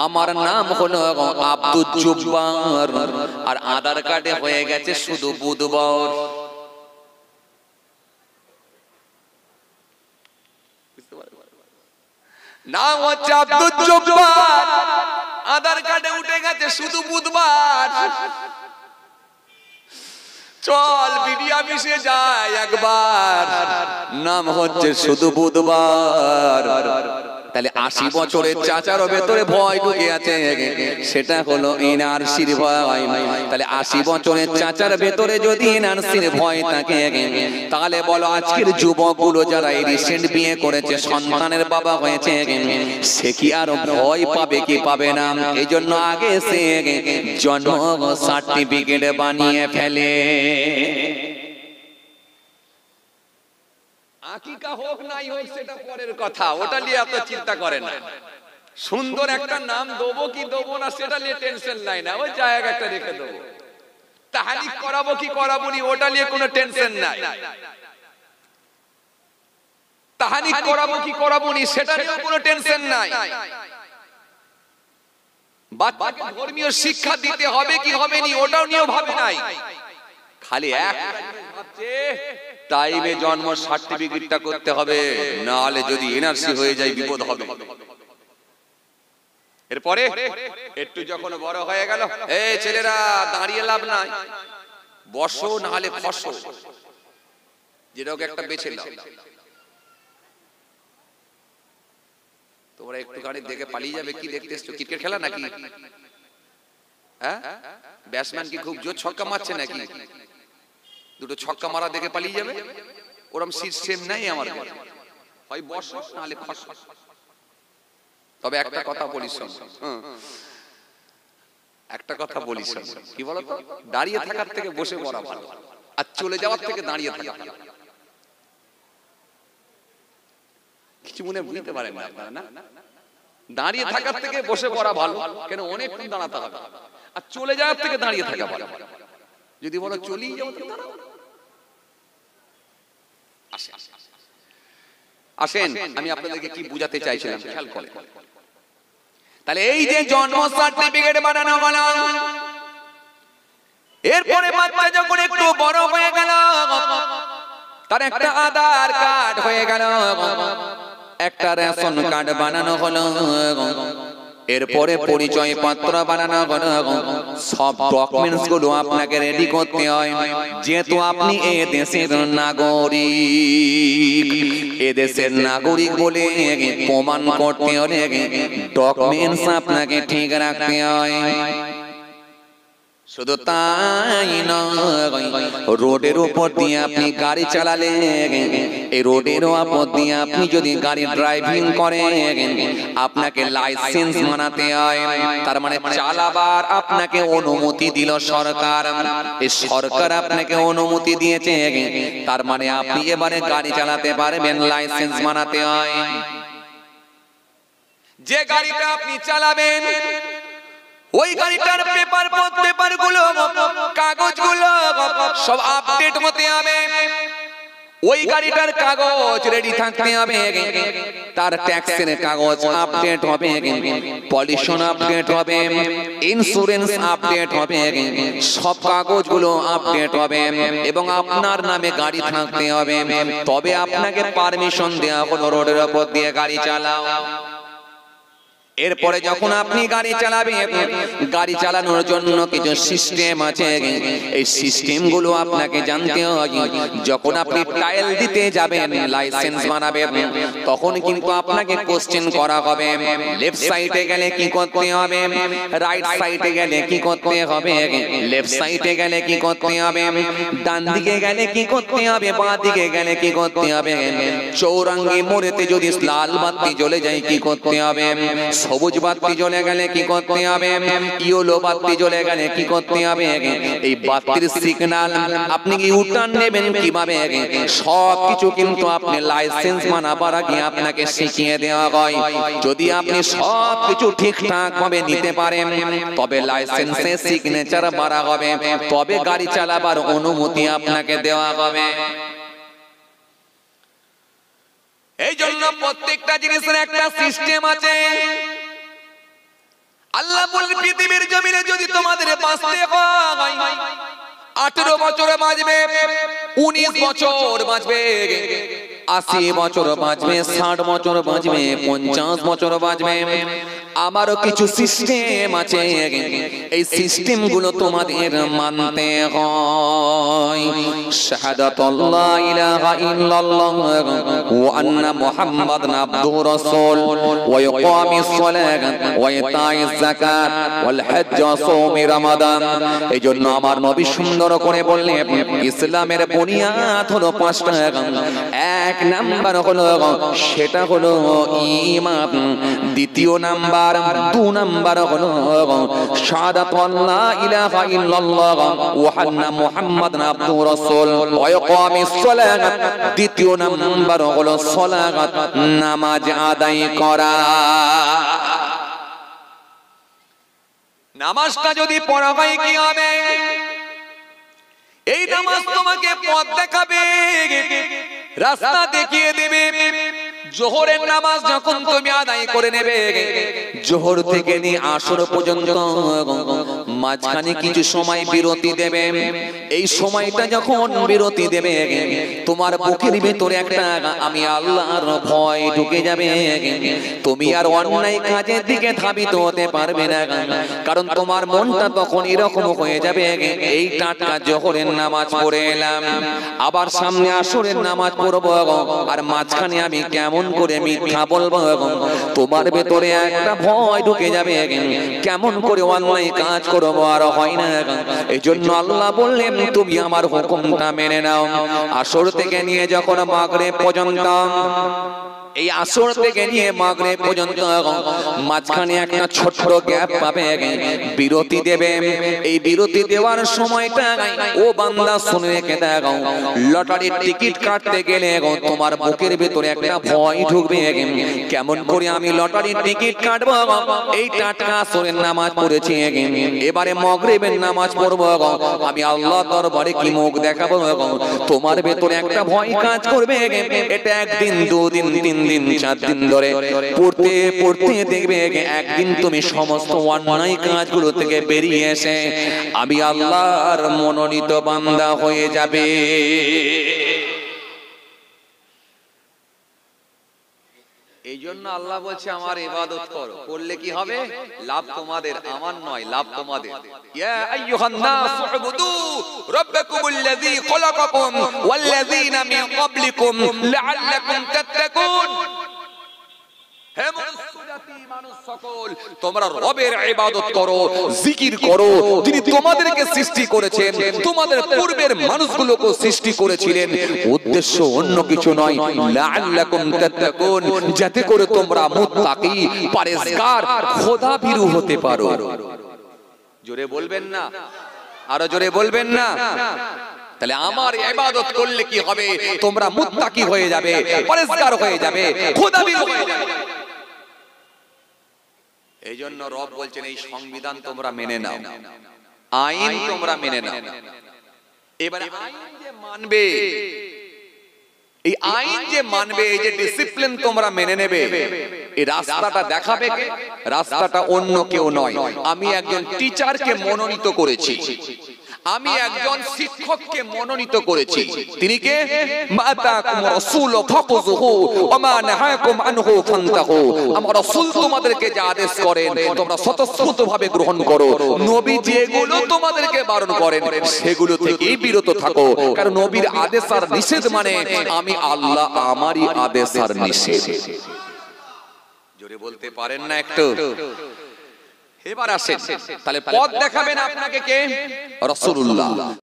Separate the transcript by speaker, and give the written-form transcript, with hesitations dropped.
Speaker 1: আমার নাম হলো আব্দুল জব্বার, আর আধার কার্ডে হয়ে গেছে শুধু বুধবার। নাম হচ্ছে আব্দুল জব্বার, আধার কার্ডে উঠে গেছে শুধু বুধবার। চল বিডি অফিসে যাই একবার, নাম হচ্ছে শুধু বুধবার। তাহলে 80 বছরের চাচারও ভেতরে ভয় ঢুকে আছে, সেটা হলো এনআরসির ভয়। তাহলে 80 বছরের চাচার ভেতরে যদি এনআরসির ভয় থাকে, তাহলে বলো আজকের যুবকগুলো যারা এই রিসেন্ট বিয়ে করেছে, সন্তানের বাবা হয়েছে, সে কি আর ভয় পাবে কি পাবে না? এই জন্য আগে সে জন্ম সার্টিফিকেট বানিয়ে ফেলে। আকিকা হোক নাই হোক সেটা পরের কথা, ওটা নিয়ে এত চিন্তা করে না। সুন্দর একটা নাম দেবো কি দেবো না সেটা নিয়ে টেনশন নাই না, ওই জায়গা একটা রেখে দেবো। তাহলিক করাবো কি করাবো নি ওটা নিয়ে কোনো টেনশন নাই। তাহলিক করাবো কি করাবো নি সেটা নিয়ে কোনো টেনশন নাই। বাচ্চাকে ধর্মীয় শিক্ষা দিতে হবে কি হবে নি ওটাও নিয়েও ভাবে নাই। খালি এক ভাবছে টাইমে জন্ম সার্টিফিকেটটা করতে হবে, না হলে যদি এনআরসি হয়ে যায় বিপদ হবে। এরপরে একটু যখন বড় হয়ে গেল, এই ছেলেরা দাঁড়িয়ে লাভ নাই, বসো না হলে খসো, যেটাও একটা বেছে নাও। তোমরা একটুখানি দেখে পালিয়ে যাবে, কি দেখতে এসছো? ক্রিকেট খেলা নাকি? হ্যাঁ, ব্যাটসম্যান কি খুব জোর ছক্কা মারছে নাকি? দুটো ছক্কা মারা দেখে পালিয়ে যাবে, ওরকম সিস্টেম নাই আমার। হয় বসো নাহলে খসো। তবে একটা কথা বলিস, একটা কথা বলিস, কি বলতো, দাঁড়িয়ে থাকার থেকে বসে পড়া ভালো, আর চলে যাওয়ার থেকে দাঁড়িয়ে থাকা ভালো। কিছু মনে বুঝতে পারেন না আপনারা? না, দাঁড়িয়ে থাকার থেকে বসে পড়া ভালো, কেন অনেকক্ষণ দাঁড়াতে হবে, আর চলে যাওয়ার থেকে দাঁড়িয়ে থাকা ভালো। যদি বলো চলেই যাবো, আসেন আমি আপনাদেরকে কি বুঝাতে চাইছিলাম খেয়াল করেন। তাহলে এই যে জন্ম সার্টিফিকেট বানানো হলো, এরপরে বাচ্চা যখন একটু বড় হয়ে গেল, তার একটা আধার কার্ড হয়ে গেল, একটা রেশন কার্ড বানানো হলো, এরপরে পরিচয় পত্র বানানো হলো। সব ডকুমেন্টস গুলো আপনাকে রেডি করতে হয়, যেহেতু আপনি এই দেশের নাগরিক। এদেশের নাগরিক বলে প্রমাণ করতে হলে ডকুমেন্টস আপনাকে ঠিক রাখতে হয়। শুধু তাই নয়, রোডের উপর দিয়ে আপনি গাড়ি চালালে, এই রোডের উপর দিয়ে আপনি যদি গাড়ি ড্রাইভিং করেন, আপনাকে লাইসেন্স বানাতে হয়। তার মানে চালাবার আপনাকে অনুমতি দিল সরকার, এই সরকার আপনাকে অনুমতি দিয়েছে, তার মানে আপনি এবারে গাড়ি চালাতে পারবেন, লাইসেন্স বানাতে হয়। যে গাড়িটা আপনি চালাবেন, ওই গাড়িটার পেপার গুলো, কাগজ গুলো সব আপডেট হতে হবে। ওই গাড়িটার কাগজ রেডি থাকতে হবে, তার ট্যাক্সের কাগজ আপডেট হবে, পলিউশন আপডেট হবে, ইন্স্যুরেন্স আপডেট হবে, সব কাগজগুলো আপডেট হবে, এবং আপনার নামে গাড়ি থাকতে হবে। তবে আপনাকে পারমিশন দেওয়া হলো রোডের উপর দিয়ে গাড়ি চালাও। এরপরে যখন আপনি গাড়ি চালাবেন, গাড়ি চালানোর জন্য কিছু সিস্টেম আছে, এই সিস্টেম গুলো আপনাকে জানতে হয়। যখন আপনি টাইল দিতে যাবেন, লাইসেন্স বানাবেন, তখন কিন্তু আপনাকে কোশ্চেন করা হবে, লেফট সাইডে গেলে কি করতে হবে, রাইট সাইডে গেলে কি করতে হবে, লেফট সাইডে গেলে কি করতে হবে, ডান দিকে গেলে কি করতে হবে, বাঁ দিকে গেলে কি করতে হবে, চৌরাঙ্গি মোড়েতে যদি লাল বাতি জ্বলে যায় কি করতে হবে, সবুজ বাতি জ্বলে গেলে কি করতে হবে, ইয়েলো বাতি জ্বলে গেলে কি করতে হবে, এই বাতির সিগন্যাল আপনি কি ইউটার্ন নেবেন কিভাবে, সবকিছু কিন্তু আপনি লাইসেন্স বানাবার আগে আপনাকে শিখিয়ে দেওয়া হয়। যদি আপনি সবকিছু ঠিকঠাক ভাবে নিতে পারেন, তবে লাইসেন্সে সিগনেচার মারা হবে, তবে গাড়ি চালাবার অনুমতি আপনাকে দেওয়া হবে। এই জন্য প্রত্যেকটা জিনিসের একটা সিস্টেম আছে। আল্লাহ বলেন পৃথিবীর জমিনে যদি তোমাদের বাঁচতে হয় 18 বছর বাঁচবে, 19 বছর বাঁচবে, 80 বছর বাঁচবে, 60 বছর বাঁচবে, 50 বছর বাঁচবে। আমারও কিছু সিস্টেম আছে, এই সিস্টেম গুলো তোমাদের মানতে হয়। শাহাদাতুল্লাহ ইলাহা ইল্লাল্লাহ ওয়া আন্না মুহাম্মাদান আবদুহু রাসূল ওয়া ইকামিস সালাত ওয়া ইতাইজ যাকাত ওয়াল হজ্জ ওয়া সাওমি রমাদান। এইজন্য আমার নবী সুন্দর করে বললেন ইসলামের বুনিয়াদ হলো 5টা। এক নাম্বার হলো সেটা হলো ঈমান, দ্বিতীয় নাম্বার 2 নাম্বার হলো শাহাদাতুল্লাহ ইলাহা ইল্লাল্লাহ ওয়া আন্না মুহাম্মাদান আবদুহু রাসূল ওয়া ইকামিস সালাত, তৃতীয় নাম্বার হলো সালাত, নামাজ আদায় করা। নামাজটা যদি পড়া হয় কি হবে? এই নামাজ তোমাকে পথ দেখাবে, রাস্তা দেখিয়ে দেবে। জোহরের নামাজ যখন তুমি আদায় করে নেবে, জোহর থেকে নিয়ে আসর পর্যন্ত মাঝখানে কিছু সময় বিরতি দেবে। এই সময়টা যখন বিরতি দেবে, তোমার বুকের ভিতরে একটা আমি আল্লাহর ভয় ঢুকে যাবে। তুমি আর অন্যায় কাজের দিকে ধাবিত হতে পারবে না, কারণ তোমার মনটা তখন এরকম হয়ে যাবে এই টাটকা জোহরের নামাজ পড়ে এলাম, আবার সামনে আসরের নামাজ পড়বো, আর মাঝখানে আমি কেমন করে মিথ্যা বলবো। তোমার ভেতরে একটা ভয় ঢুকে যাবে, কেমন করে অন্যায় কাজ করবো, আর হয় না। এই জন্য আল্লাহ বললেন তুমি আমার হুকুমটা মেনে নাও। আসর থেকে নিয়ে যখন মাগরিব পর্যন্ত, এই আসর থেকে নিয়ে মাগরিব পর্যন্ত মাঝখানে একটা ছোট্ট গ্যাপ পাবে, বিরতি দেবে। এই বিরতি দেওয়ার সময়টা ও বান্দা শুনে রেখে দাও, লটারির টিকিট কাটতে গেলে তোমার বুকের ভিতরে একটা ভয় ঢুকবে, কেমন করে আমি লটারির টিকিট কাটবো। এই টাটকা আসরের নামাজ পড়েছি, এবারে মাগরিবের নামাজ পড়বো, আমি আল্লাহ দরবারে কি মুখ দেখাবো। তোমার ভেতরে একটা ভয় কাজ করবে। এটা একদিন, 2 দিন, 3 দিন, 4 দিন ধরে পড়তে পড়তে দেখবে একদিন তুমি সমস্ত অন্যায় কাজগুলো থেকে বেরিয়ে এসে আমি আল্লাহর মনোনীত বান্দা হয়ে যাবে। এই জন্য আল্লাহ বলছে আমার ইবাদত করো, করলে কি হবে? লাভ তোমাদের, আমার নয়, লাভ তোমাদের। ইয়া আইয়ুহান নাস উবুদু রাব্বাকুমুল্লাযী খলাকাকুম ওয়াল্লাযীনা মিন ক্বাবলিকুম লাআল্লাকুম তাত্তাকুন। হে মানুষ সকল, তোমরা রবের ইবাদত করো, জিকির করো, যিনি তোমাদেরকে সৃষ্টি করেছেন, তোমাদের পূর্বের মানুষগুলোকে সৃষ্টি করেছিলেন। উদ্দেশ্য অন্য কিছু নয়, লাআল্লাকুম তাত্তাকুন, যাতে করে তোমরা মুত্তাকি, পরহেজগার, খোদাভীরু হতে পারো। জোরে বলবেন না? আরো জোরে বলবেন না? তাহলে আমার ইবাদত করলে কি হবে? তোমরা মুত্তাকি হয়ে যাবে, পরহেজগার হয়ে যাবে, খোদাভীরু হয়ে যাবে। এই জন্য রব বলছেন এই সংবিধান তোমরা মেনে নাও, আইন তোমরা মেনে নাও। এবারে আইন যে মানবে, এই আইন যে মানবে, এই যে ডিসিপ্লিন তোমরা মেনে নেবে, এই রাস্তাটা দেখাবে কে? রাস্তাটা অন্য কেউ নয়। আমি একজন টিচারকে মনোনীত করেছি, আমি একজন শিক্ষককে মনোনীত করেছি। তিনি কে? মাতাকুম রাসূল ফাকুযুহু ওয়া মা নাহাকুম আনহু ফান্তাহু। আমার রাসূল তোমাদেরকে যা আদেশ করেন তোমরা স্বতঃস্ফূর্তভাবে গ্রহণ করো, নবী যেগুলো তোমাদেরকে বারণ করেন সেগুলো থেকেই বিরত থাকো। কারণ নবীর আদেশ আর নিষেধ মানে আমি আল্লাহ আমারই আদেশ আর নিষেধ। জোরে বলতে পারেন না একটু? এবার আসেন, তাহলে পথ দেখাবেন আপনাকে কে? রাসূলুল্লাহ।